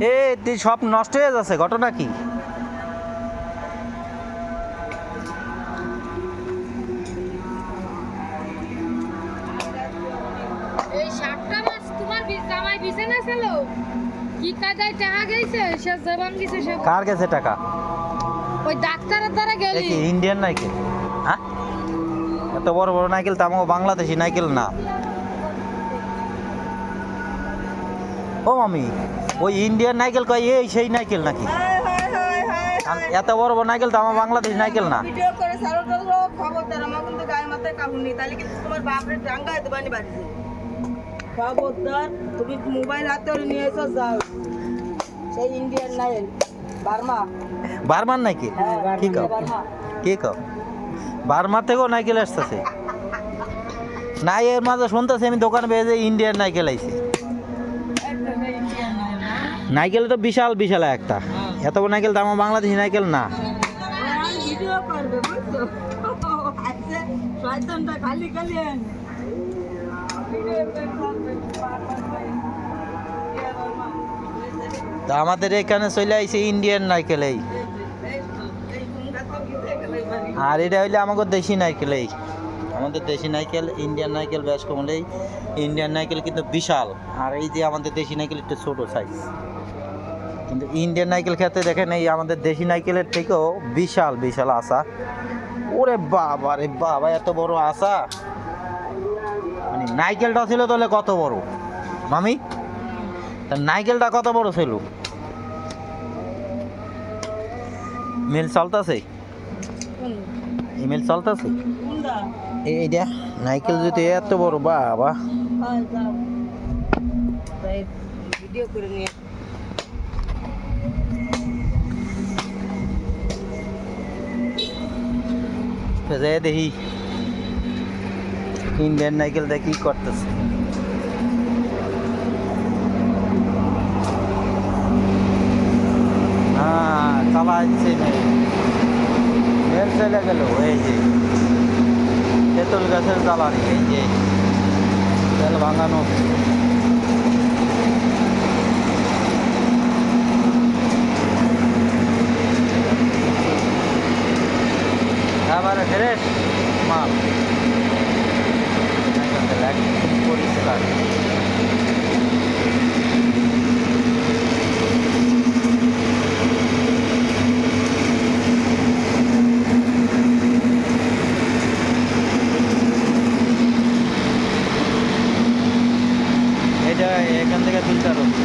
এ সব নষ্ট হয়ে যাচ্ছে, ঘটনা কি? এই 7টা মাস তোমার জামাই বিছানা ছিল কি কাদায় টাকা গেছে সে জবান গেছে সব। কার গেছে টাকা? ওই ডাক্তারের দ্বারা এ গেলি। কি ইন্ডিয়ান নাইকেল? হ্যাঁ, এত বড় বড় নাইকেল তো আমাকে বাংলাদেশি নাইকেল না। ও মামি, ওই ইন্ডিয়ান নাইকেল কয় এই সেই নাইকেল নাকি? এত বড় বড় নাইকেল তো আমার বাংলাদেশি নাইকেল না। ভিডিও করে সারো দাও খবরদার আমার কিন্তু গায়ে মাথায় কাপড় নেই তাহলে কিন্তু তোমার বাপরে ডাঙ্গায় দেবানি বাড়িতে খবরদার তুমি মোবাইল হাতে নিয়ে এসো যাও সেই ইন্ডিয়ান নাইল বার্মা বার্মার নাইকেল? কি কও কি কও? বার্মার থেকেও নাইকেল আসতেছে? নাই এর মাঝে শুনতেছি আমি দোকানে পেয়ে যে ইন্ডিয়ান নাইকেল আইছে। নাইকেল তো বিশাল বিশাল একটা, এত বড় নাইকেল তো আমার বাংলাদেশি নাইকেল না। ভিডিও করবে বুঝছো আচ্ছা শয়তানটা খালি খালি তা আমাদের এখানে চলে আইছে ইন্ডিয়ান নাইকেল এই, আর এটা হইলে আমাকে দেশি নাইকেল এই। আমাদের দেশি নাইকেল ইন্ডিয়ান নাইকেল বেশ কমলে, ইন্ডিয়ান নাইকেল কিন্তু বিশাল, আর এই যে আমাদের দেশি নাইকেল একটু ছোটো সাইজ। কিন্তু ইন্ডিয়ান নাইকেল খেতে দেখেন এই আমাদের দেশি নাইকেলের থেকেও বিশাল বিশাল আশা। ওরে বাবা রে বাবা, এত বড় আশা! মানে নাইকেলটা ছিল তাহলে কত বড় মামি? তা নাইকেলটা কত বড় ছিল? মিল চলতেছে? ইমেল চলতেছে? এইটা নাইকেল যদি এত বড়, বাবা! ভিডিও করে নিয়ে দেখি ইন্ডিয়ান নাইকেল দেখি কি করতেছে। হ্যাঁ, চালাচ্ছে মেল চলে গেল। এই যে তেঁতুল গাছের জ্বালানি, এই যে তেল ভাঙানো। এবারে ফ্রেশ মাল পরিষ্কার। এটা এখান থেকে ফিল্টার হচ্ছে।